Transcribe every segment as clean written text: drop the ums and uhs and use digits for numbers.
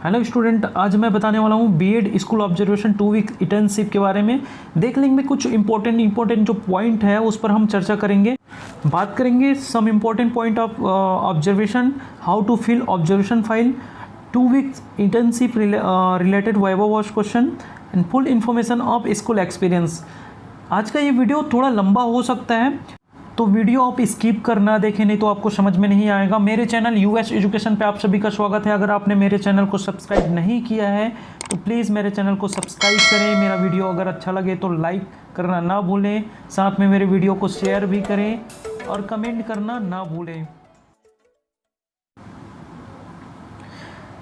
Hello student, आज मैं बताने वाला हूँ BEd school observation 2 week internship के बारे में। देख लेंगे कुछ इंपॉर्टेंट जो पॉइंट है उस पर हम चर्चा करेंगे। बात करेंगे some important point of observation, how to fill observation file, 2 weeks internship related viva voce question and full information of school experience. आज का ये वीडियो थोड़ा लंबा हो सकता है, तो वीडियो आप स्किप करना देखें, नहीं तो आपको समझ में नहीं आएगा। मेरे चैनल यूएस एजुकेशन पे आप सभी का स्वागत है। अगर आपने मेरे चैनल को सब्सक्राइब नहीं किया है तो प्लीज़ मेरे चैनल को सब्सक्राइब करें। मेरा वीडियो अगर अच्छा लगे तो लाइक करना ना भूलें, साथ में मेरे वीडियो को शेयर भी करें और कमेंट करना ना भूलें।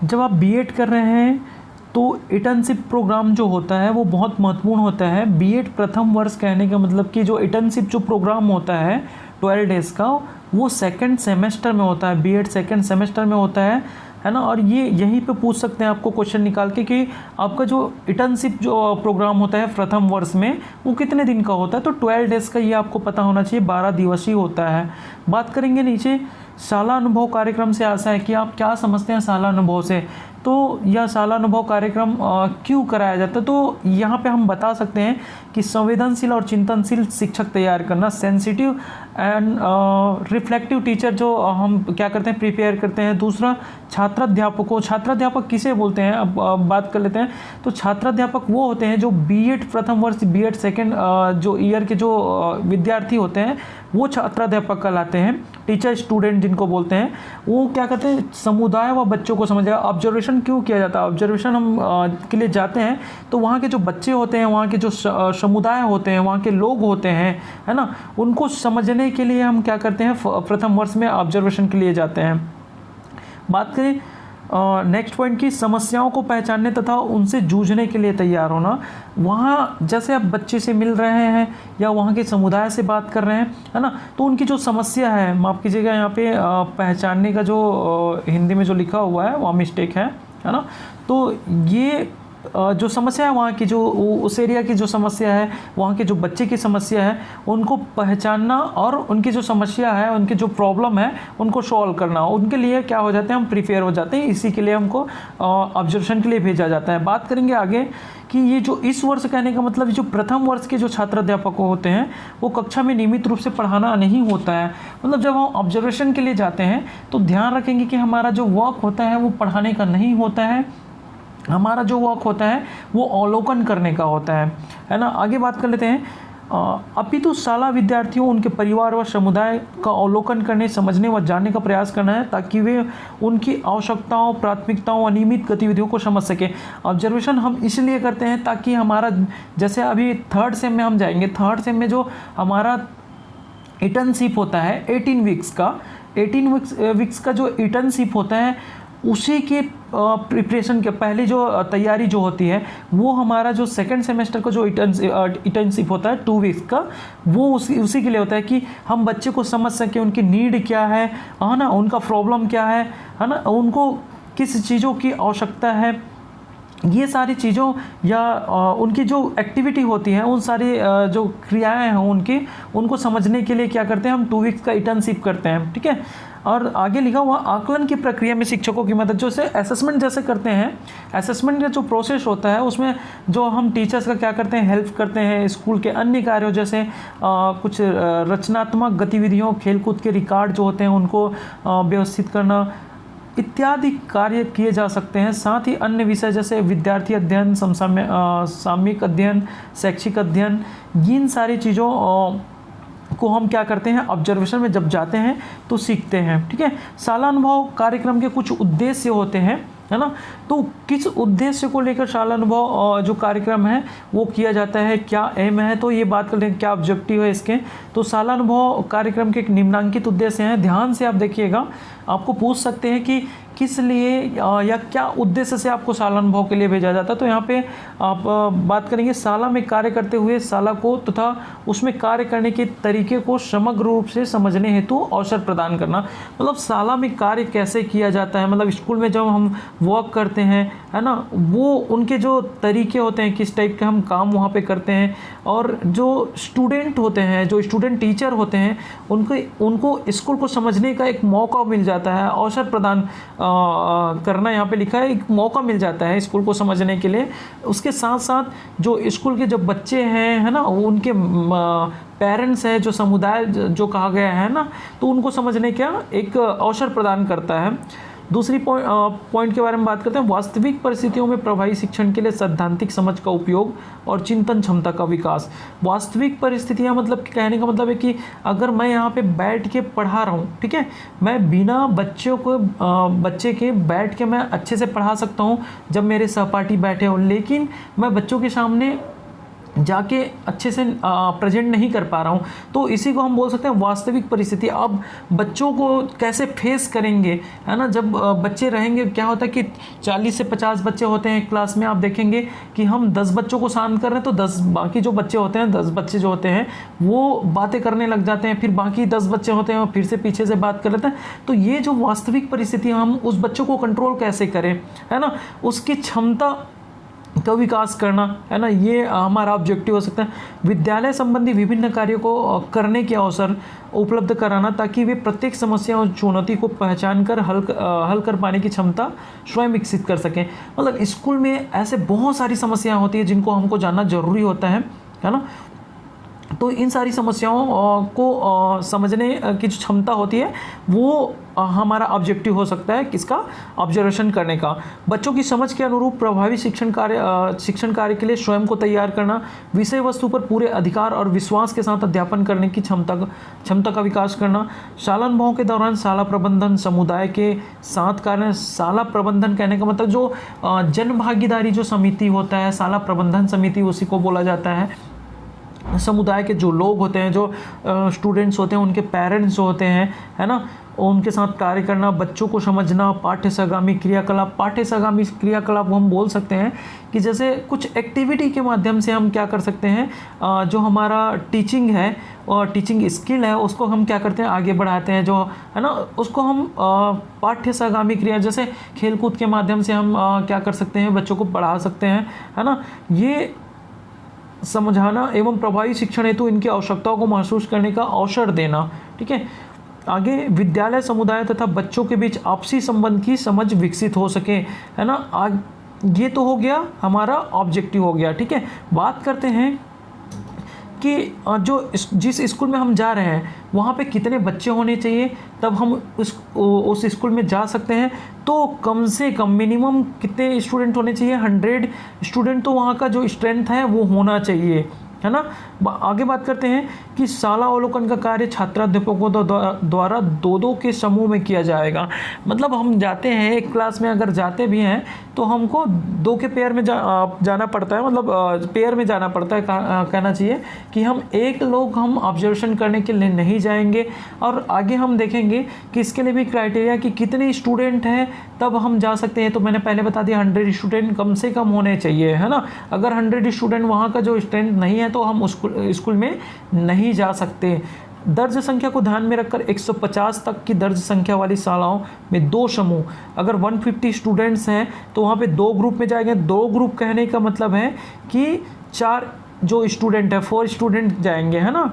जब आप बीएड कर रहे हैं तो इंटर्नशिप प्रोग्राम जो होता है वो बहुत महत्वपूर्ण होता है। बीएड प्रथम वर्ष कहने का मतलब कि जो इंटर्नशिप जो प्रोग्राम होता है 12 डेज़ का, वो सेकंड सेमेस्टर में होता है। बीएड सेकंड सेमेस्टर में होता है ना। और ये यहीं पे पूछ सकते हैं आपको क्वेश्चन निकाल के कि आपका जो इंटर्नशिप जो प्रोग्राम होता है प्रथम वर्ष में वो कितने दिन का होता है। तो 12 डेज़ का ये आपको पता होना चाहिए, 12 दिवसीय होता है। बात करेंगे नीचे शाला अनुभव कार्यक्रम से आशा है कि आप क्या समझते हैं शाला अनुभव से। तो यह शाला अनुभव कार्यक्रम क्यों कराया जाता है, तो यहाँ पे हम बता सकते हैं कि संवेदनशील और चिंतनशील शिक्षक तैयार करना, सेंसिटिव एंड रिफ्लेक्टिव टीचर जो हम क्या करते हैं प्रिपेयर करते हैं। दूसरा छात्राध्यापकों, छात्राध्यापक किसे बोलते हैं अब बात कर लेते हैं। तो छात्राध्यापक वो होते हैं जो बीएड प्रथम वर्ष बीएड सेकेंड जो ईयर के जो विद्यार्थी होते हैं वो छात्राध्यापक कहलाते हैं। टीचर स्टूडेंट जिनको बोलते हैं, वो क्या करते हैं समुदाय व बच्चों को समझ। ऑब्जर्वेशन क्यों किया जाता है, ऑब्जर्वेशन हम के लिए जाते हैं तो वहाँ के जो बच्चे होते हैं, वहाँ के जो समुदाय होते हैं, वहाँ के लोग होते हैं, है ना, उनको समझने के लिए हम क्या करते हैं प्रथम वर्ष में ऑब्जर्वेशन के लिए जाते हैं। बात करें नेक्स्ट पॉइंट की, समस्याओं को पहचानने तथा उनसे जूझने के लिए तैयार होना। वहाँ जैसे आप बच्चे से मिल रहे हैं या वहाँ के समुदाय से बात कर रहे हैं, है ना, तो उनकी जो समस्या है, माफ़ कीजिएगा यहाँ पे पहचानने का जो हिंदी में जो लिखा हुआ है वहाँ मिस्टेक है ना। तो ये जो समस्या है वहाँ की, जो उस एरिया की जो समस्या है, वहाँ के जो बच्चे की समस्या है, उनको पहचानना और उनकी जो समस्या है, उनकी जो प्रॉब्लम है, उनको सॉल्व करना। उनके लिए क्या हो जाते हैं, हम प्रिपेयर हो जाते हैं। इसी के लिए हमको ऑब्जर्वेशन के लिए भेजा जाता है। बात करेंगे आगे कि ये जो इस वर्ष कहने का मतलब जो प्रथम वर्ष के जो छात्राध्यापक होते हैं वो कक्षा में नियमित रूप से पढ़ाना नहीं होता है। मतलब जब हम ऑब्जर्वेशन के लिए जाते हैं तो ध्यान रखेंगे कि हमारा जो वर्क होता है वो पढ़ाने का नहीं होता है। हमारा जो वर्क होता है वो अवलोकन करने का होता है ना। आगे बात कर लेते हैं। अपितु शाला विद्यार्थियों, उनके परिवार व समुदाय का अवलोकन करने, समझने व जानने का प्रयास करना है ताकि वे उनकी आवश्यकताओं, प्राथमिकताओं, अनियमित गतिविधियों को समझ सकें। ऑब्जर्वेशन हम इसलिए करते हैं ताकि हमारा, जैसे अभी थर्ड सेम में हम जाएंगे, थर्ड सेम में जो हमारा इंटर्नशिप होता है 18 वीक्स का जो इंटर्नशिप होता है, उसी के प्रिपरेशन के पहले जो तैयारी जो होती है वो हमारा जो सेकंड सेमेस्टर का जो इंटर्नशिप होता है 2 वीक्स का, वो उसी के लिए होता है कि हम बच्चे को समझ सकें, उनकी नीड क्या है ना, उनका प्रॉब्लम क्या है ना, उनको किस चीज़ों की आवश्यकता है, ये सारी चीज़ों या उनकी जो एक्टिविटी होती है, उन सारी जो क्रियाएं हैं उनको समझने के लिए क्या करते हैं हम 2 वीक्स का इंटर्नशिप करते हैं। ठीक है। और आगे लिखा हुआ आकलन की प्रक्रिया में शिक्षकों की मदद, जो से असेसमेंट जैसे करते हैं, असेसमेंट का जो प्रोसेस होता है उसमें जो हम टीचर्स का क्या करते हैं हेल्प करते हैं। स्कूल के अन्य कार्यों जैसे कुछ रचनात्मक गतिविधियों, खेलकूद के रिकॉर्ड जो होते हैं उनको व्यवस्थित करना इत्यादि कार्य किए जा सकते हैं। साथ ही अन्य विषय जैसे विद्यार्थी अध्ययन, सामयिक अध्ययन, शैक्षिक अध्ययन, इन सारी चीज़ों को हम क्या करते हैं ऑब्जर्वेशन में जब जाते हैं तो सीखते हैं। ठीक है। शाला अनुभव कार्यक्रम के कुछ उद्देश्य होते हैं, है ना। तो किस उद्देश्य को लेकर शाला अनुभव जो कार्यक्रम है वो किया जाता है, क्या एम है, तो ये बात कर लें क्या ऑब्जेक्टिव है इसके। तो शाला अनुभव कार्यक्रम के एक निम्नलिखित उद्देश्य हैं। ध्यान से आप देखिएगा, आपको पूछ सकते हैं कि किस लिए या क्या उद्देश्य से आपको शाला अनुभव के लिए भेजा जाता है। तो यहाँ पे आप बात करेंगे शाला में कार्य करते हुए शाला को तथा उसमें कार्य करने के तरीके को समग्र रूप से समझने हेतु अवसर प्रदान करना। मतलब शाला में कार्य कैसे किया जाता है, मतलब स्कूल में जब हम वर्क करते हैं, है ना, वो उनके जो तरीके होते हैं, किस टाइप के हम काम वहाँ पे करते हैं, और जो स्टूडेंट होते हैं, जो स्टूडेंट टीचर होते हैं, उनको स्कूल को समझने का एक मौका मिल जाता है, अवसर प्रदान करना यहाँ पे लिखा है, एक मौका मिल जाता है स्कूल को समझने के लिए। उसके साथ साथ जो स्कूल के जो बच्चे हैं, है ना, उनके पेरेंट्स है, जो समुदाय जो कहा गया है ना, तो उनको समझने का एक अवसर प्रदान करता है। दूसरी पॉइंट के बारे में बात करते हैं, वास्तविक परिस्थितियों में प्रभावी शिक्षण के लिए सैद्धांतिक समझ का उपयोग और चिंतन क्षमता का विकास। वास्तविक परिस्थितियां मतलब कहने का मतलब है कि अगर मैं यहाँ पे बैठ के पढ़ा रहा हूँ, ठीक है, मैं बिना बच्चे के बैठ के मैं अच्छे से पढ़ा सकता हूँ जब मेरे सहपाठी बैठे हों, लेकिन मैं बच्चों के सामने जाके अच्छे से प्रेजेंट नहीं कर पा रहा हूँ, तो इसी को हम बोल सकते हैं वास्तविक परिस्थिति। अब बच्चों को कैसे फेस करेंगे, है ना, जब बच्चे रहेंगे, क्या होता है कि 40 से 50 बच्चे होते हैं क्लास में, आप देखेंगे कि हम 10 बच्चों को शांत कर रहे हैं तो 10 बाकी जो बच्चे होते हैं, 10 बच्चे जो होते हैं वो बातें करने लग जाते हैं, फिर बाकी 10 बच्चे होते हैं फिर से पीछे से बात कर लेते हैं। तो ये जो वास्तविक परिस्थिति, हम उस बच्चों को कंट्रोल कैसे करें, है ना, उसकी क्षमता का विकास करना, है ना, ये हमारा ऑब्जेक्टिव हो सकता है। विद्यालय संबंधी विभिन्न कार्यों को करने के अवसर उपलब्ध कराना, ताकि वे प्रत्येक समस्या और चुनौती को पहचान कर हल कर पाने की क्षमता स्वयं विकसित कर सकें। मतलब स्कूल में ऐसे बहुत सारी समस्याएं होती है जिनको हमको जानना जरूरी होता है ना, तो इन सारी समस्याओं को समझने की जो क्षमता होती है वो हमारा ऑब्जेक्टिव हो सकता है, किसका, ऑब्जर्वेशन करने का। बच्चों की समझ के अनुरूप प्रभावी शिक्षण कार्य के लिए स्वयं को तैयार करना, विषय वस्तु पर पूरे अधिकार और विश्वास के साथ अध्यापन करने की क्षमता का विकास करना। शाला अनुभवों के दौरान शाला प्रबंधन समुदाय के साथ कार्य। शाला प्रबंधन कहने का मतलब जो जन भागीदारी जो समिति होता है, शाला प्रबंधन समिति उसी को बोला जाता है। समुदाय के जो लोग होते हैं, जो स्टूडेंट्स होते हैं, उनके पेरेंट्स जो होते हैं, है ना, उनके साथ कार्य करना, बच्चों को समझना। पाठ्यसगामी क्रियाकलाप हम बोल सकते हैं कि जैसे कुछ एक्टिविटी के माध्यम से हम क्या कर सकते हैं, जो हमारा टीचिंग है और टीचिंग स्किल है उसको हम क्या करते हैं, आगे बढ़ाते हैं, जो है ना, उसको हम पाठ्यसगामी क्रिया जैसे खेलकूद के माध्यम से हम क्या कर सकते हैं, बच्चों को पढ़ा सकते हैं, है ना। ये समझाना एवं प्रभावी शिक्षण हेतु इनकी आवश्यकताओं को महसूस करने का अवसर देना, ठीक है। आगे विद्यालय समुदाय तथा बच्चों के बीच आपसी संबंध की समझ विकसित हो सके, है ना। ये तो हो गया हमारा ऑब्जेक्टिव हो गया, ठीक है। बात करते हैं कि जिस स्कूल में हम जा रहे हैं वहाँ पे कितने बच्चे होने चाहिए तब हम उस स्कूल में जा सकते हैं। तो कम से कम मिनिमम कितने स्टूडेंट होने चाहिए, 100 स्टूडेंट तो वहाँ का जो स्ट्रेंथ है वो होना चाहिए, है ना। आगे बात करते हैं कि शाला अवलोकन का कार्य छात्राध्यापकों द्वारा 2-2 के समूह में किया जाएगा। मतलब हम जाते हैं एक क्लास में, अगर जाते भी हैं तो हमको 2 के पेयर में जाना पड़ता है, मतलब पेयर में जाना पड़ता है, कहना चाहिए कि हम एक लोग हम ऑब्जर्वेशन करने के लिए नहीं जाएंगे। और आगे हम देखेंगे कि इसके लिए भी क्राइटेरिया कि कितने स्टूडेंट हैं तब हम जा सकते हैं। तो मैंने पहले बता दिया 100 स्टूडेंट कम से कम होने चाहिए, है ना। अगर 100 स्टूडेंट वहाँ का जो स्ट्रेंथ नहीं है तो हम उस स्कूल में नहीं जा सकते। दर्ज संख्या को ध्यान में रखकर 150 तक की दर्ज संख्या वाली शालाओं में 2 समूह, अगर 150 स्टूडेंट्स हैं तो वहाँ पे 2 ग्रुप में जाएंगे। 2 ग्रुप कहने का मतलब है कि 4 जो स्टूडेंट है 4 स्टूडेंट जाएंगे, है ना।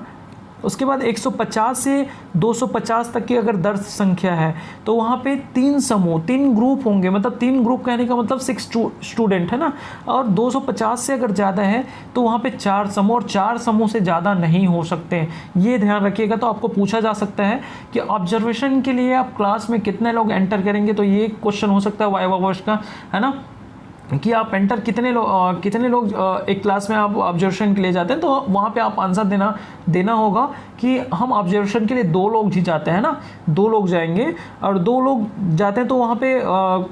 उसके बाद 150 से 250 तक की अगर दर्ज संख्या है तो वहाँ पे 3 समूह 3 ग्रुप होंगे, मतलब 3 ग्रुप कहने का मतलब 6 स्टूडेंट, है ना। और 250 से अगर ज़्यादा है तो वहाँ पे 4 समूह, और 4 समूह से ज़्यादा नहीं हो सकते, ये ध्यान रखिएगा। तो आपको पूछा जा सकता है कि ऑब्जर्वेशन के लिए आप क्लास में कितने लोग एंटर करेंगे, तो ये क्वेश्चन हो सकता है वाइवा वर्ष का, है ना, कि आप एंटर कितने लोग एक क्लास में आप ऑब्जर्वेशन के लिए जाते हैं। तो वहाँ पे आप आंसर देना होगा कि हम ऑब्जर्वेशन के लिए 2 लोग ही जाते हैं ना, 2 लोग जाएंगे। और 2 लोग जाते हैं तो वहाँ पे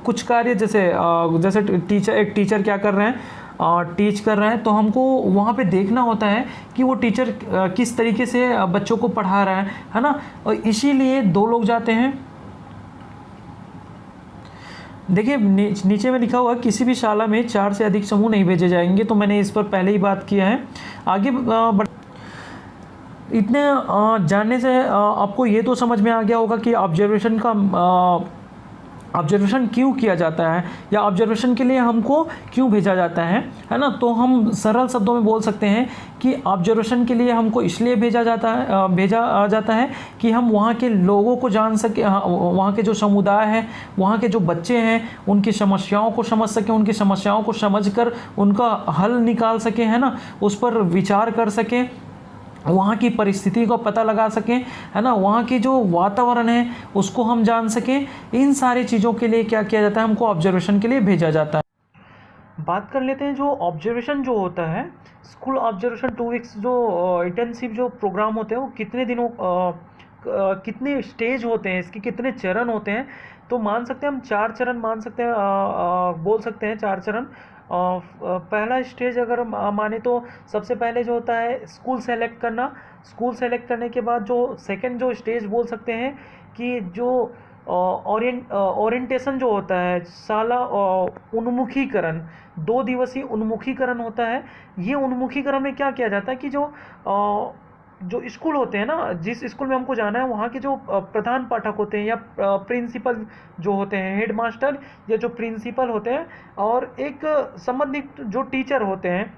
कुछ कार्य जैसे टीचर क्या कर रहे हैं, टीच कर रहे हैं, तो हमको वहाँ पे देखना होता है कि वो टीचर किस तरीके से बच्चों को पढ़ा रहा है ना। और इसीलिए 2 लोग जाते हैं। देखिए नीचे में लिखा हुआ किसी भी शाला में 4 से अधिक समूह नहीं भेजे जाएंगे, तो मैंने इस पर पहले ही बात किया है। आगे इतने जानने से आपको ये तो समझ में आ गया होगा कि ऑब्जर्वेशन का ऑब्जर्वेशन क्यों किया जाता है या ऑब्जर्वेशन के लिए हमको क्यों भेजा जाता है ना। तो हम सरल शब्दों में बोल सकते हैं कि ऑब्जर्वेशन के लिए हमको इसलिए भेजा जाता है कि हम वहाँ के लोगों को जान सके, वहाँ के जो समुदाय है, वहाँ के जो बच्चे हैं, उनकी समस्याओं को समझ सकें, उनकी समस्याओं को समझकर उनका हल निकाल सकें, है ना, उस पर विचार कर सकें, वहाँ की परिस्थिति को पता लगा सकें, है ना, वहाँ की जो वातावरण है उसको हम जान सकें। इन सारी चीज़ों के लिए क्या किया जाता है, हमको ऑब्जर्वेशन के लिए भेजा जाता है। बात कर लेते हैं जो ऑब्जर्वेशन जो होता है, स्कूल ऑब्जर्वेशन 2 वीक्स जो इंटर्नशिप जो प्रोग्राम होते हैं वो कितने दिनों कितने स्टेज होते हैं, इसके कितने चरण होते हैं। तो मान सकते हैं हम 4 चरण मान सकते हैं, बोल सकते हैं 4 चरण। पहला स्टेज अगर माने तो सबसे पहले जो होता है स्कूल सेलेक्ट करना। स्कूल सेलेक्ट करने के बाद जो सेकंड जो स्टेज बोल सकते हैं कि जो ओरिएंटेशन जो होता है, साला उन्मुखीकरण, 2 दिवसीय उन्मुखीकरण होता है। ये उन्मुखीकरण में क्या किया जाता है कि जो स्कूल होते हैं ना, जिस स्कूल में हमको जाना है, वहाँ के जो प्रधान पाठक होते हैं या प्रिंसिपल जो होते हैं, हेड मास्टर या जो प्रिंसिपल होते हैं, और एक संबंधित जो टीचर होते हैं,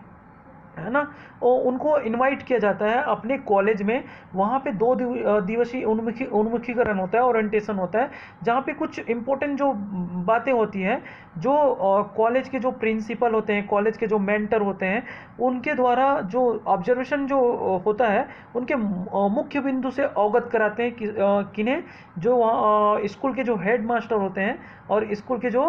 है ना, उनको इनवाइट किया जाता है अपने कॉलेज में। वहाँ पे 2 दिवसीय उन्मुखीकरण होता है, ओरिएंटेशन होता है, जहाँ पे कुछ इम्पोर्टेंट जो बातें होती हैं, जो कॉलेज के जो प्रिंसिपल होते हैं, कॉलेज के जो मेंटर होते हैं, उनके द्वारा जो ऑब्जर्वेशन जो होता है, उनके मुख्य बिंदु से अवगत कराते हैं किन्हें, जो वहाँ स्कूल के जो हेड मास्टर होते हैं और स्कूल के जो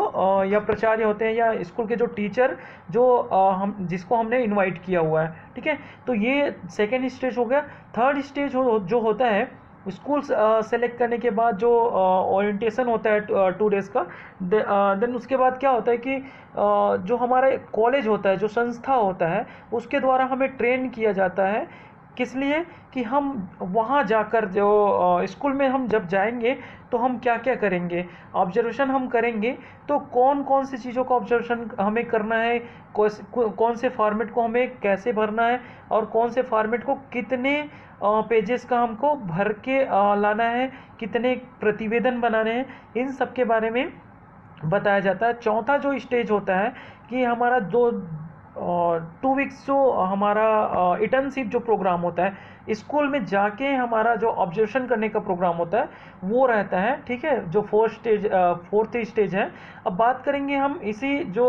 या प्राचार्य होते हैं या स्कूल के जो टीचर जो हम जिसको हमने इनवाइट किया हुआ है। ठीक है, तो ये सेकेंड स्टेज हो गया। थर्ड स्टेज जो होता है स्कूल सेलेक्ट करने के बाद जो ओरिएंटेशन होता है 2 डेज़ का, देन उसके बाद क्या होता है कि जो हमारा कॉलेज होता है, जो संस्था होता है, उसके द्वारा हमें ट्रेन किया जाता है। किस लिए कि हम वहाँ जाकर जो स्कूल में हम जब जाएंगे तो हम क्या क्या करेंगे, ऑब्जर्वेशन हम करेंगे, तो कौन कौन सी चीज़ों का ऑब्जर्वेशन हमें करना है, कौन से फॉर्मेट को हमें कैसे भरना है, और कौन से फॉर्मेट को कितने पेजेस का हमको भर के लाना है, कितने प्रतिवेदन बनाने हैं, इन सब के बारे में बताया जाता है। चौथा जो स्टेज होता है कि हमारा 2 वीक्स जो हमारा इंटर्नशिप जो प्रोग्राम होता है, स्कूल में जाके हमारा जो ऑब्जर्वेशन करने का प्रोग्राम होता है वो रहता है। ठीक है, जो फोर्थ स्टेज है। अब बात करेंगे हम इसी जो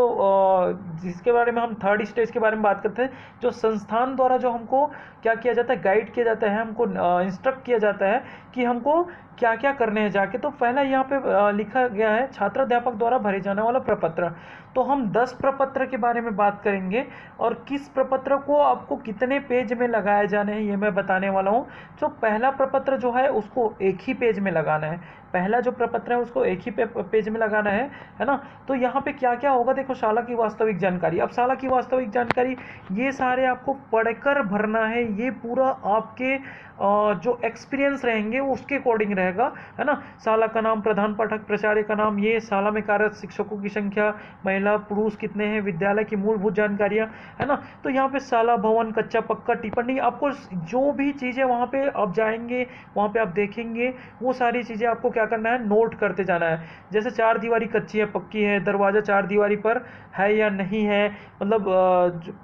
जिसके बारे में हम थर्ड स्टेज के बारे में बात करते हैं, जो संस्थान द्वारा जो हमको क्या किया जाता है, गाइड किया जाता है, हमको इंस्ट्रक्ट किया जाता है कि हमको क्या क्या करने हैं जाके। तो पहला यहाँ पे लिखा गया है छात्राध्यापक द्वारा भरे जाने वाला प्रपत्र। तो हम 10 प्रपत्र के बारे में बात करेंगे और किस प्रपत्र को आपको कितने पेज में लगाए जाने हैं ये मैं बताने वाला हूँ। जो पहला प्रपत्र जो है उसको एक ही पेज में लगाना है, पहला जो प्रपत्र है उसको एक ही पेज में लगाना है ना। तो यहाँ पे क्या क्या होगा, देखो, शाला की वास्तविक जानकारी। अब शाला की वास्तविक जानकारी ये सारे आपको पढ़कर भरना है, ये पूरा आपके जो एक्सपीरियंस रहेंगे उसके अकॉर्डिंग रहेगा, है ना। शाला का नाम, प्रधान पाठक, प्राचार्य का नाम, ये शाला में कार्यरत शिक्षकों की संख्या, महिला पुरुष कितने हैं, विद्यालय की मूलभूत जानकारियाँ, है ना। तो यहाँ पे शाला भवन, कच्चा पक्का, टिप्पणी, आपको जो भी चीज़ें वहाँ पे आप जाएंगे, वहाँ पे आप देखेंगे, वो सारी चीज़ें आपको क्या करना है, नोट करते जाना है। जैसे 4 दीवारी कच्ची है पक्की है, दरवाज़ा 4 दीवारी पर है या नहीं है, मतलब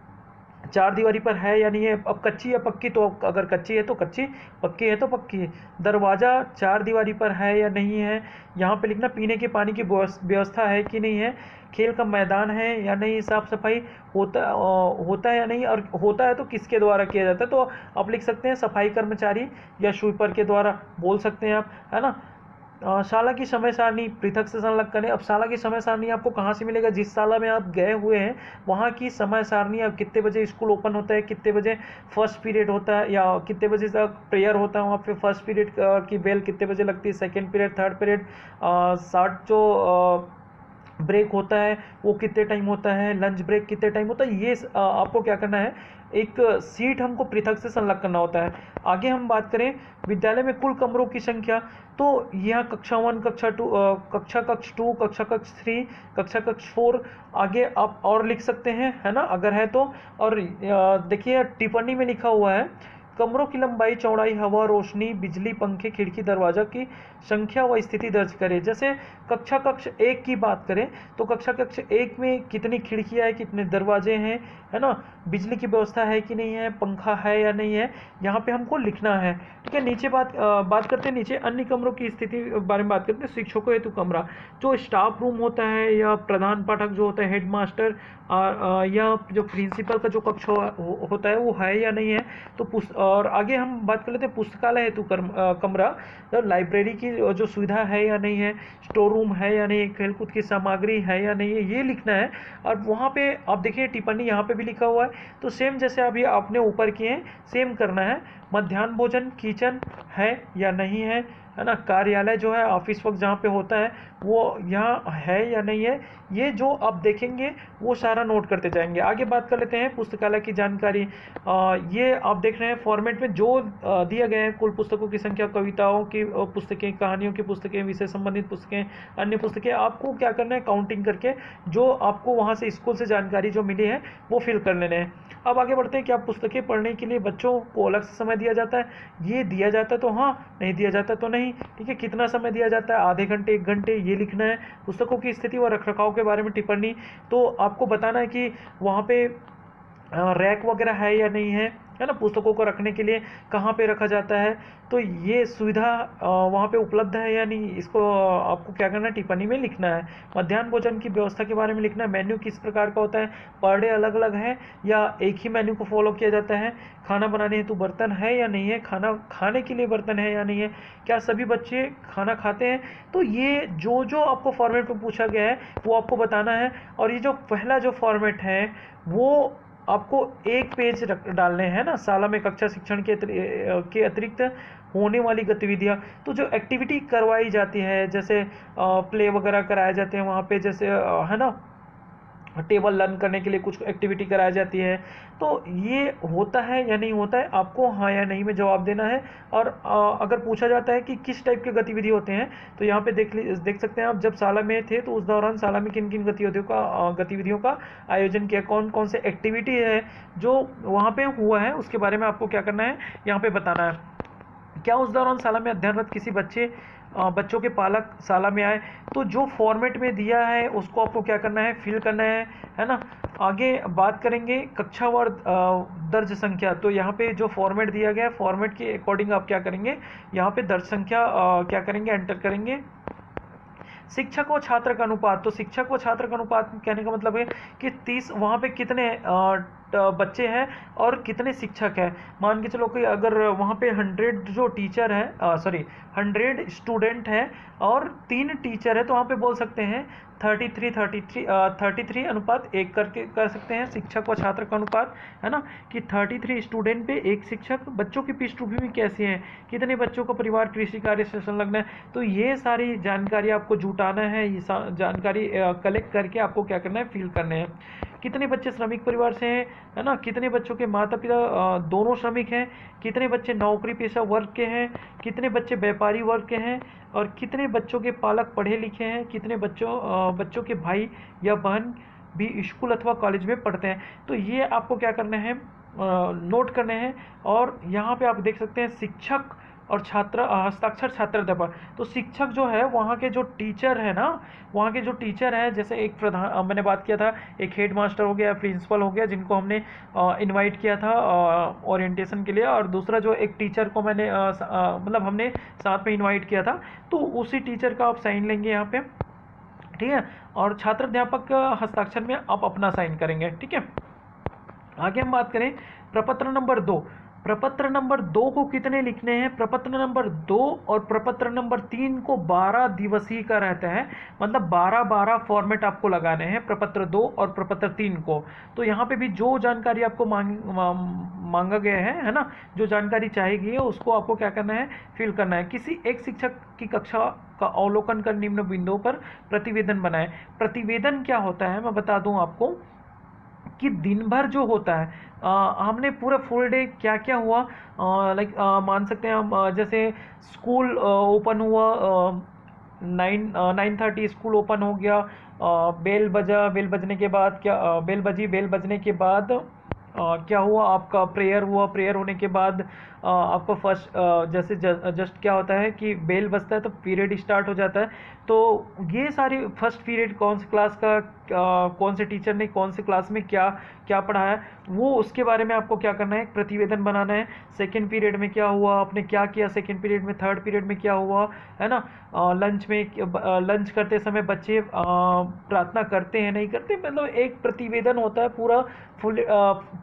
4 दीवारी पर है या नहीं है। अब कच्ची या पक्की, तो अगर कच्ची है तो कच्ची, पक्की है तो पक्की। दरवाज़ा 4 दीवारी पर है या नहीं है, यहाँ पे लिखना पीने के पानी की व्यवस्था है कि नहीं है, खेल का मैदान है या नहीं, साफ सफाई होता है या नहीं, और होता है तो किसके द्वारा किया जाता है। तो आप लिख सकते हैं सफाई कर्मचारी या स्वीपर के द्वारा बोल सकते हैं आप, है ना। शाला की समय सारणी पृथक से संलग्न करें। अब शाला की समय सारणी आपको कहाँ से मिलेगा, जिस शाला में आप गए हुए हैं वहाँ की समय सारणी, अब कितने बजे स्कूल ओपन होता है, कितने बजे फर्स्ट पीरियड होता है या कितने बजे तक प्रेयर होता है, वहाँ पे फर्स्ट पीरियड की बेल कितने बजे लगती है, second period, third period, short जो ब्रेक होता है वो कितने टाइम होता है, लंच ब्रेक कितने टाइम होता है, ये आपको क्या करना है, एक सीट हमको पृथक से संलग्न करना होता है। आगे हम बात करें विद्यालय में कुल कमरों की संख्या, तो यहाँ कक्षा 1, कक्षा 2, कक्षा कक्ष 2, कक्षा कक्ष 3, कक्षा कक्ष 4, आगे आप और लिख सकते हैं, है ना, अगर है तो। और देखिए टिप्पणी में लिखा हुआ है कमरों की लंबाई, चौड़ाई, हवा, रोशनी, बिजली, पंखे, खिड़की, दरवाजा की संख्या व स्थिति दर्ज करें। जैसे कक्षा कक्ष एक की बात करें तो कक्षा कक्ष एक में कितनी खिड़कियां हैं, कितने दरवाजे हैं, है ना, बिजली की व्यवस्था है कि नहीं है, पंखा है या नहीं है, यहाँ पे हमको लिखना है। ठीक है, नीचे बात करते हैं, नीचे अन्य कमरों की स्थिति बारे में बात करते हैं। शिक्षकों हेतु कमरा, जो स्टाफ रूम होता है या प्रधान पाठक जो होता है, हेडमास्टर या जो प्रिंसिपल का जो कक्ष होता है वो है या नहीं है। तो और आगे हम बात कर लेते हैं पुस्तकालय हेतु कमरा, तो लाइब्रेरी की जो सुविधा है या नहीं है, स्टोर रूम है या नहीं, खेलकूद की सामग्री है या नहीं है, ये लिखना है। और वहाँ पे आप देखिए टिप्पणी यहाँ पे भी लिखा हुआ है, तो सेम जैसे अभी आपने ऊपर किए हैं सेम करना है। मध्याह्न भोजन किचन है या नहीं है ना, कार्यालय जो है ऑफिस वर्क जहाँ पे होता है वो यहाँ है या नहीं है, ये जो आप देखेंगे वो सारा नोट करते जाएंगे। आगे बात कर लेते हैं पुस्तकालय की जानकारी। ये आप देख रहे हैं फॉर्मेट में जो दिया गया है, कुल पुस्तकों की संख्या, कविताओं की पुस्तकें, कहानियों की पुस्तकें, विषय संबंधित पुस्तकें, अन्य पुस्तकें, आपको क्या करना है काउंटिंग करके जो आपको वहाँ से स्कूल से जानकारी जो मिली है वो फिल कर लेने हैं। अब आगे बढ़ते हैं, क्या पुस्तकें पढ़ने के लिए बच्चों को अलग से समय दिया जाता है? ये दिया जाता है तो हाँ, नहीं दिया जाता तो नहीं। ठीक है, कितना समय दिया जाता है, आधे घंटे, 1 घंटे, ये लिखना है। पुस्तकों की स्थिति व रखरखाव के बारे में टिप्पणी, तो आपको बताना है कि वहाँ पे रैक वगैरह है या नहीं है ना, पुस्तकों को रखने के लिए कहाँ पे रखा जाता है, तो ये सुविधा वहाँ पे उपलब्ध है या नहीं, इसको आपको क्या करना है टिप्पणी में लिखना है। मध्याह्न भोजन की व्यवस्था के बारे में लिखना है, मेन्यू किस प्रकार का होता है, पर डे अलग अलग है या एक ही मेन्यू को फॉलो किया जाता है, खाना बनाने हेतु बर्तन है या नहीं है, खाना खाने के लिए बर्तन है या नहीं है, क्या सभी बच्चे खाना खाते हैं। तो ये जो जो आपको फॉर्मेट में पूछा गया है वो आपको बताना है। और ये जो पहला जो फॉर्मेट है वो आपको एक पेज डालने हैं ना, शाला में कक्षा शिक्षण के अतिरिक्त होने वाली गतिविधियां, तो जो एक्टिविटी करवाई जाती है जैसे प्ले वगैरह कराए जाते हैं वहाँ पे, जैसे है ना, टेबल लर्न करने के लिए कुछ एक्टिविटी कराई जाती है, तो ये होता है या नहीं होता है, आपको हाँ या नहीं में जवाब देना है। और अगर पूछा जाता है कि किस टाइप के गतिविधि होते हैं, तो यहाँ पे देख सकते हैं आप, जब शाला में थे तो उस दौरान शाला में किन किन गतिविधियों का आयोजन किया, कौन कौन से एक्टिविटी है जो वहाँ पे हुआ है, उसके बारे में आपको क्या करना है यहाँ पे बताना है। क्या उस दौरान शाला में अध्ययनरत किसी बच्चों के पालक शाला में आए, तो जो फॉर्मेट में दिया है उसको आपको क्या करना है, फिल करना है ना। आगे बात करेंगे कक्षावार दर्ज संख्या, तो यहाँ पे जो फॉर्मेट दिया गया है फॉर्मेट के अकॉर्डिंग आप क्या करेंगे, यहाँ पे दर्ज संख्या क्या करेंगे, एंटर करेंगे। शिक्षक व छात्र का अनुपात, तो शिक्षक व छात्र का अनुपात कहने का मतलब है कि 30 वहाँ पे कितने बच्चे हैं और कितने शिक्षक हैं। मान के चलो कि अगर वहाँ पे 100 जो टीचर है 100 स्टूडेंट है और 3 टीचर है, तो वहाँ पे बोल सकते हैं 33 अनुपात 1 करके कर सकते हैं शिक्षक व छात्र का अनुपात, है ना, कि 33 स्टूडेंट पे 1 शिक्षक। बच्चों की पृष्ठभूमि कैसी है, कितने बच्चों का परिवार कृषि कार्य से संलग्न है, तो ये सारी जानकारी आपको जुटाना है, ये जानकारी कलेक्ट करके आपको क्या करना है, फिल करने हैं। कितने बच्चे श्रमिक परिवार से हैं, है ना, कितने बच्चों के माता पिता दोनों श्रमिक हैं, कितने बच्चे नौकरी पेशा वर्ग के हैं, कितने बच्चे व्यापारी वर्ग के हैं, और कितने बच्चों के पालक पढ़े लिखे हैं, कितने बच्चों के भाई या बहन भी स्कूल अथवा कॉलेज में पढ़ते हैं। तो ये आपको क्या करना है, नोट करने हैं। और यहाँ पे आप देख सकते हैं शिक्षक और छात्र हस्ताक्षर छात्र अध्यापक, तो शिक्षक जो है वहाँ के जो टीचर है ना, वहाँ के जो टीचर है, जैसे एक प्रधान मैंने बात किया था, एक हेड मास्टर हो गया, प्रिंसिपल हो गया, जिनको हमने इनवाइट किया था ओरिएंटेशन के लिए, और दूसरा जो एक टीचर को मैंने मतलब हमने साथ में इन्वाइट किया था, तो उसी टीचर का आप साइन लेंगे यहाँ पे, ठीक है, और छात्र अध्यापक का हस्ताक्षर में आप अपना साइन करेंगे, ठीक है। आगे हम बात करें प्रपत्र नंबर 2, प्रपत्र नंबर 2 को कितने लिखने हैं, प्रपत्र नंबर 2 और प्रपत्र नंबर 3 को 12 दिवसीय का रहता है, मतलब 12 फॉर्मेट आपको लगाने हैं प्रपत्र 2 और प्रपत्र 3 को। तो यहाँ पे भी जो जानकारी आपको मांगा गया है ना, जो जानकारी चाहिए उसको आपको क्या करना है, फिल करना है। किसी एक शिक्षक की कक्षा का अवलोकन कर निम्न बिंदुओं पर प्रतिवेदन बनाएं। प्रतिवेदन क्या होता है मैं बता दूं आपको, कि दिन भर जो होता है हमने पूरा फुल डे क्या क्या हुआ, लाइक मान सकते हैं हम, जैसे स्कूल ओपन हुआ 9:30 स्कूल ओपन हो गया, बेल बजा, बेल बजने के बाद क्या बेल बजने के बाद क्या हुआ, आपका प्रेयर हुआ, प्रेयर होने के बाद आपका फर्स्ट जैसे जस्ट क्या होता है कि बेल बजता है तो पीरियड स्टार्ट हो जाता है। तो ये सारी फर्स्ट पीरियड कौन सी क्लास का कौन से टीचर ने कौन से क्लास में क्या क्या पढ़ाया, वो उसके बारे में आपको क्या करना है, एक प्रतिवेदन बनाना है। सेकेंड पीरियड में क्या हुआ, आपने क्या किया सेकेंड पीरियड में, थर्ड पीरियड में क्या हुआ, है ना। लंच में लंच करते समय बच्चे प्रार्थना करते हैं नहीं करते, मतलब एक प्रतिवेदन होता है पूरा,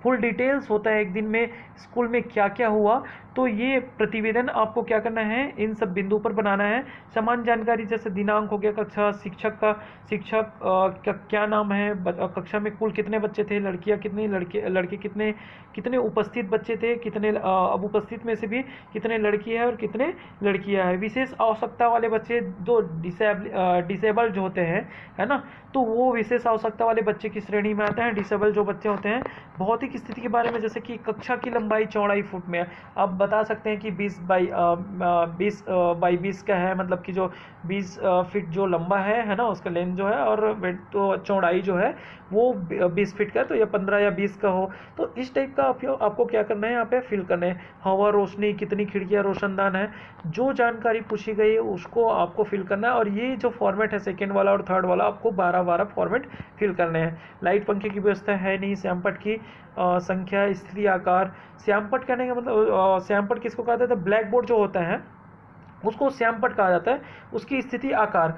फुल डिटेल्स होता है एक दिन में स्कूल में क्या क्या हुआ। तो ये प्रतिवेदन आपको क्या करना है, इन सब बिंदु पर बनाना है। समान जानकारी जैसे दिनांक हो गया, कक्षा, शिक्षक का क्या नाम है, कक्षा में कुल कितने बच्चे थे, लड़कियां कितनी, लड़के कितने, कितने उपस्थित बच्चे थे, कितने अब उपस्थित में से भी कितने लड़की है और कितने लड़कियां हैं। विशेष आवश्यकता वाले बच्चे जो डिसेबल जो होते हैं, है ना, तो वो विशेष आवश्यकता वाले बच्चे की श्रेणी में आते हैं। डिसेबल जो बच्चे होते हैं, भौतिक स्थिति के बारे में जैसे कि कक्षा की लंबाई चौड़ाई फुट में है, आप बता सकते हैं कि 20 बाई 20 का है, मतलब कि जो 20 फीट जो लंबा है ना, उसका लेंथ जो है, और वेट तो चौड़ाई जो है वो 20 फीट का है, तो या 15 या 20 का हो। तो इस टाइप का आपको क्या करना है, यहाँ पे फिल करना है। हवा, रोशनी, कितनी खिड़कियाँ, रोशनदान है, जो जानकारी पूछी गई है उसको आपको फिल करना है। और ये जो फॉर्मेट है सेकेंड वाला और थर्ड वाला, आपको 12 फॉर्मेट फिल करने हैं। लाइट पंखे की व्यवस्था है नहीं, श्यामपट्ट की संख्या, स्थिति, आकार। श्यामपट्ट कहने का मतलब श्यामपट्ट किसको कहा जाता है, ब्लैक बोर्ड जो होता है उसको श्यामपट्ट कहा जाता है। उसकी स्थिति, आकार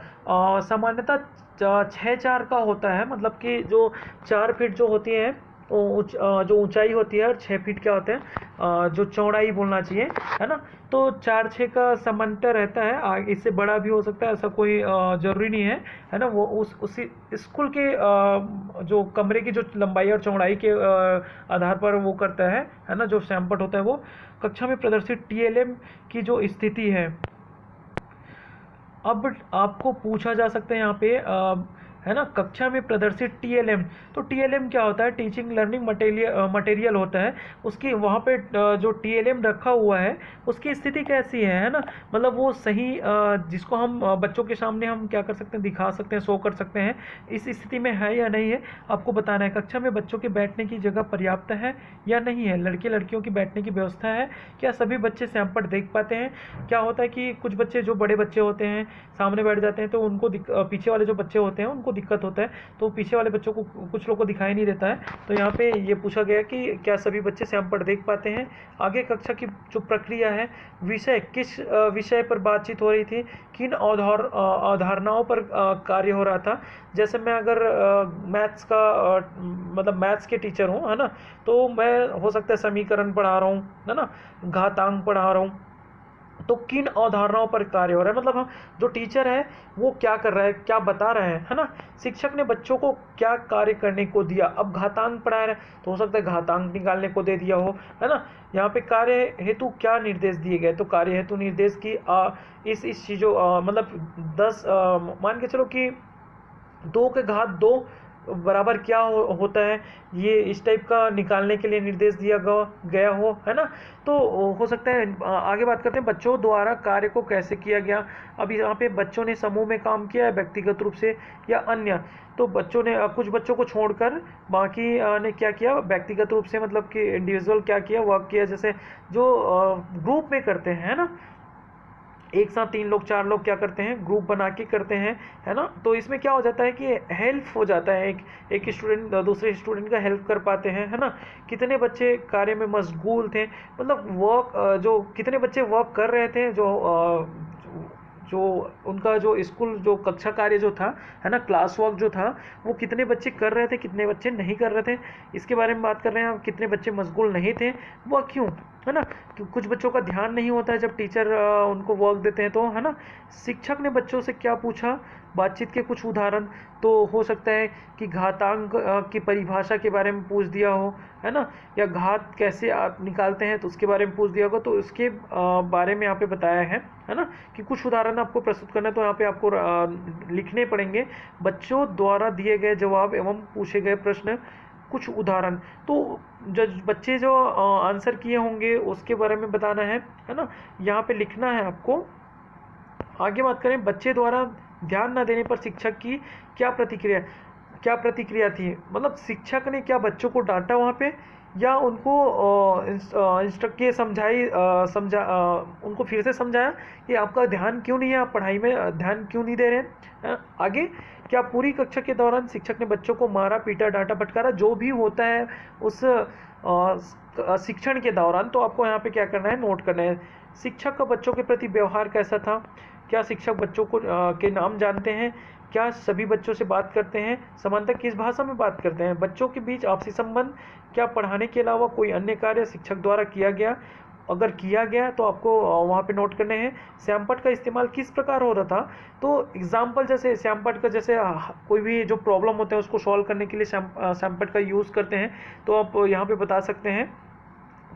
सामान्यतः 6-4 का होता है, मतलब कि जो 4 फीट जो होती है जो ऊंचाई होती है, और 6 फीट क्या होते हैं जो चौड़ाई बोलना चाहिए, है ना। तो 4-6 का समांतर रहता है, आगे इससे बड़ा भी हो सकता है, ऐसा कोई ज़रूरी नहीं है ना। वो उसी स्कूल के जो कमरे की जो लंबाई और चौड़ाई के आधार पर वो करता है ना, जो श्यामपट्ट होता है वो। कक्षा में प्रदर्शित टीएलएम की जो स्थिति है, अब आपको पूछा जा सकता है यहाँ पे है ना, कक्षा में प्रदर्शित टीएलएम। तो टीएलएम क्या होता है, टीचिंग लर्निंग मटेरियल होता है। उसकी वहाँ पे जो टीएलएम रखा हुआ है उसकी स्थिति कैसी है ना, मतलब वो सही जिसको हम बच्चों के सामने हम क्या कर सकते हैं, दिखा सकते हैं, शो कर सकते हैं, इस स्थिति में है या नहीं है, आपको बताना है। कक्षा में बच्चों के बैठने की जगह पर्याप्त है या नहीं है, लड़के लड़कियों की बैठने की व्यवस्था है, क्या सभी बच्चे श्यामपट्ट देख पाते हैं। क्या होता है कि कुछ बच्चे जो बड़े बच्चे होते हैं सामने बैठ जाते हैं, तो उनको पीछे वाले जो बच्चे होते हैं उनको दिक्कत होता है, तो पीछे वाले बच्चों को कुछ लोगों को दिखाई नहीं देता है। तो यहाँ पे ये पूछा गया कि क्या सभी बच्चे श्यामपट्ट देख पाते हैं। आगे कक्षा की जो प्रक्रिया है, विषय किस विषय पर बातचीत हो रही थी, किन अवधारणाओं पर कार्य हो रहा था। जैसे मैं अगर मैथ्स का मतलब मैथ्स के टीचर हूँ, है ना, तो मैं हो सकता है समीकरण पढ़ा रहा हूँ, है ना, घातांक पढ़ा रहा हूँ, तो किन अवधारणाओं पर कार्य हो रहा है, मतलब हम जो टीचर है वो क्या कर रहा है, क्या बता रहे हैं, है ना। शिक्षक ने बच्चों को क्या कार्य करने को दिया, अब घातांक पढ़ा रहे हैं तो हो सकता है घातांक निकालने को दे दिया हो, है ना। यहाँ पे कार्य हेतु क्या निर्देश दिए गए, तो कार्य हेतु निर्देश की इस चीज़ों मतलब 10 मान के चलो कि 2 के घात 2 बराबर क्या होता है, ये इस टाइप का निकालने के लिए निर्देश दिया गया हो, है ना। तो हो सकता है आगे बात करते हैं बच्चों द्वारा कार्य को कैसे किया गया। अब यहाँ पे बच्चों ने समूह में काम किया है, व्यक्तिगत रूप से या अन्य। तो बच्चों ने कुछ बच्चों को छोड़कर बाकी ने क्या किया, व्यक्तिगत रूप से, मतलब कि इंडिविजुअल क्या किया, वर्क किया, जैसे जो ग्रुप में करते हैं, है ना, एक साथ 3 लोग 4 लोग क्या करते हैं, ग्रुप बना के करते हैं, है ना। तो इसमें क्या हो जाता है कि हेल्प हो जाता है, एक स्टूडेंट दूसरे स्टूडेंट का हेल्प कर पाते हैं, है ना। कितने बच्चे कार्य में मशगूल थे, मतलब वर्क जो कितने बच्चे वर्क कर रहे थे, जो उनका जो स्कूल जो कक्षा कार्य जो था, है ना, क्लास वर्क जो था, वो कितने बच्चे कर रहे थे, कितने बच्चे नहीं कर रहे थे, इसके बारे में बात कर रहे हैं। कितने बच्चे मशगूल नहीं थे, वह क्यों, है ना। कुछ बच्चों का ध्यान नहीं होता है जब टीचर उनको वर्क देते हैं, तो है ना। शिक्षक ने बच्चों से क्या पूछा, बातचीत के कुछ उदाहरण, तो हो सकता है कि घातांक की परिभाषा के बारे में पूछ दिया हो, है ना, या घात कैसे आप निकालते हैं तो उसके बारे में पूछ दिया होगा, तो उसके बारे में यहाँ पे बताया है ना, कि कुछ उदाहरण आपको प्रस्तुत करना है, तो यहाँ पे आपको लिखने पड़ेंगे बच्चों द्वारा दिए गए जवाब एवं पूछे गए प्रश्न, कुछ उदाहरण। तो जो बच्चे जो आंसर किए होंगे उसके बारे में बताना है ना, यहाँ पे लिखना है आपको। आगे बात करें, बच्चे द्वारा ध्यान न देने पर शिक्षक की क्या प्रतिक्रिया। क्या प्रतिक्रिया थी, मतलब शिक्षक ने क्या बच्चों को डांटा वहाँ पे, या उनको इंस्ट्रक्ट किए, उनको फिर से समझाया कि आपका ध्यान क्यों नहीं है, आप पढ़ाई में ध्यान क्यों नहीं दे रहे हैं। आगे क्या पूरी कक्षा के दौरान शिक्षक ने बच्चों को मारा, पीटा, डांटा, फटकारा, जो भी होता है उस शिक्षण के दौरान, तो आपको यहाँ पे क्या करना है, नोट करना है। शिक्षक का बच्चों के प्रति व्यवहार कैसा था, क्या शिक्षक बच्चों को के नाम जानते हैं, क्या सभी बच्चों से बात करते हैं, समानतः किस भाषा में बात करते हैं, बच्चों के बीच आपसी संबंध, क्या पढ़ाने के अलावा कोई अन्य कार्य शिक्षक द्वारा किया गया, अगर किया गया तो आपको वहाँ पे नोट करने हैं। श्यामपट्ट का इस्तेमाल किस प्रकार हो रहा था, तो एग्जाम्पल जैसे श्यामपट्ट का, जैसे कोई भी जो प्रॉब्लम होता है उसको सॉल्व करने के लिए श्यामपट्ट का यूज़ करते हैं, तो आप यहाँ पे बता सकते हैं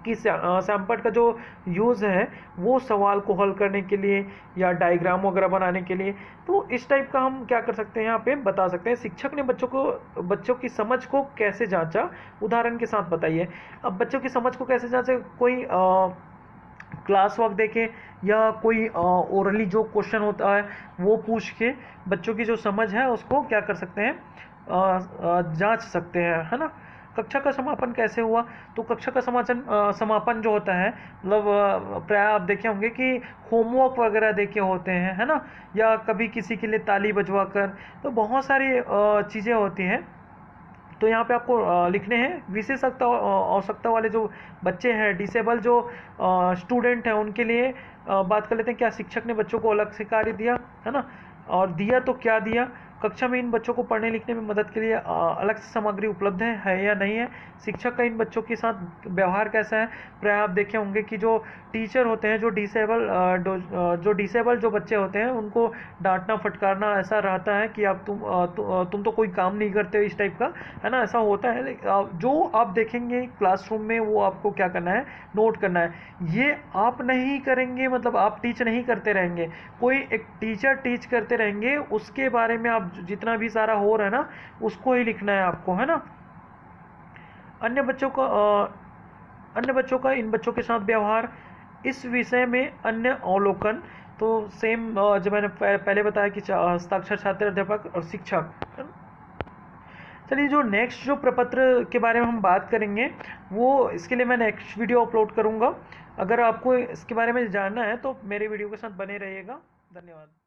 कि श्यामपट्ट का जो यूज़ है वो सवाल को हल करने के लिए या डायग्राम वगैरह बनाने के लिए, तो इस टाइप का हम क्या कर सकते हैं, यहाँ पे बता सकते हैं। शिक्षक ने बच्चों की समझ को कैसे जांचा, उदाहरण के साथ बताइए। अब बच्चों की समझ को कैसे जांचे, कोई क्लास वर्क देके या कोई ओरली जो क्वेश्चन होता है वो पूछ के बच्चों की जो समझ है उसको क्या कर सकते हैं, जांच सकते हैं, है ना। कक्षा का समापन कैसे हुआ, तो कक्षा का समापन जो होता है, मतलब प्राय आप देखे होंगे कि होमवर्क वगैरह देके होते हैं, है ना, या कभी किसी के लिए ताली बजवा कर, तो बहुत सारी चीज़ें होती हैं। तो यहाँ पे आपको लिखने हैं विशेषता आवश्यकता वाले जो बच्चे हैं, डिसेबल जो स्टूडेंट हैं, उनके लिए बात कर लेते हैं। क्या शिक्षक ने बच्चों को अलग से कार्य दिया, है ना, और दिया तो क्या दिया। कक्षा में इन बच्चों को पढ़ने लिखने में मदद के लिए अलग से सामग्री उपलब्ध है या नहीं है। शिक्षक का इन बच्चों के साथ व्यवहार कैसा है। प्राय आप देखे होंगे कि जो टीचर होते हैं, जो डिसेबल जो बच्चे होते हैं, उनको डांटना फटकारना ऐसा रहता है कि आप तुम तो कोई काम नहीं करते हो, इस टाइप का, है ना, ऐसा होता है। जो आप देखेंगे क्लासरूम में वो आपको क्या करना है, नोट करना है। ये आप नहीं करेंगे, मतलब आप टीच नहीं करते रहेंगे, कोई एक टीचर टीच करते रहेंगे, उसके बारे में आप जितना भी सारा हो रहा है ना उसको ही लिखना है आपको, है ना। अन्य बच्चों का इन बच्चों के साथ व्यवहार, इस विषय में अन्य अवलोकन, तो सेम जो मैंने पहले बताया कि हस्ताक्षर, छात्र, अध्यापक और शिक्षक। चलिए, जो नेक्स्ट जो प्रपत्र के बारे में हम बात करेंगे वो, इसके लिए मैं नेक्स्ट वीडियो अपलोड करूँगा। अगर आपको इसके बारे में जानना है तो मेरे वीडियो के साथ बने रहिएगा। धन्यवाद।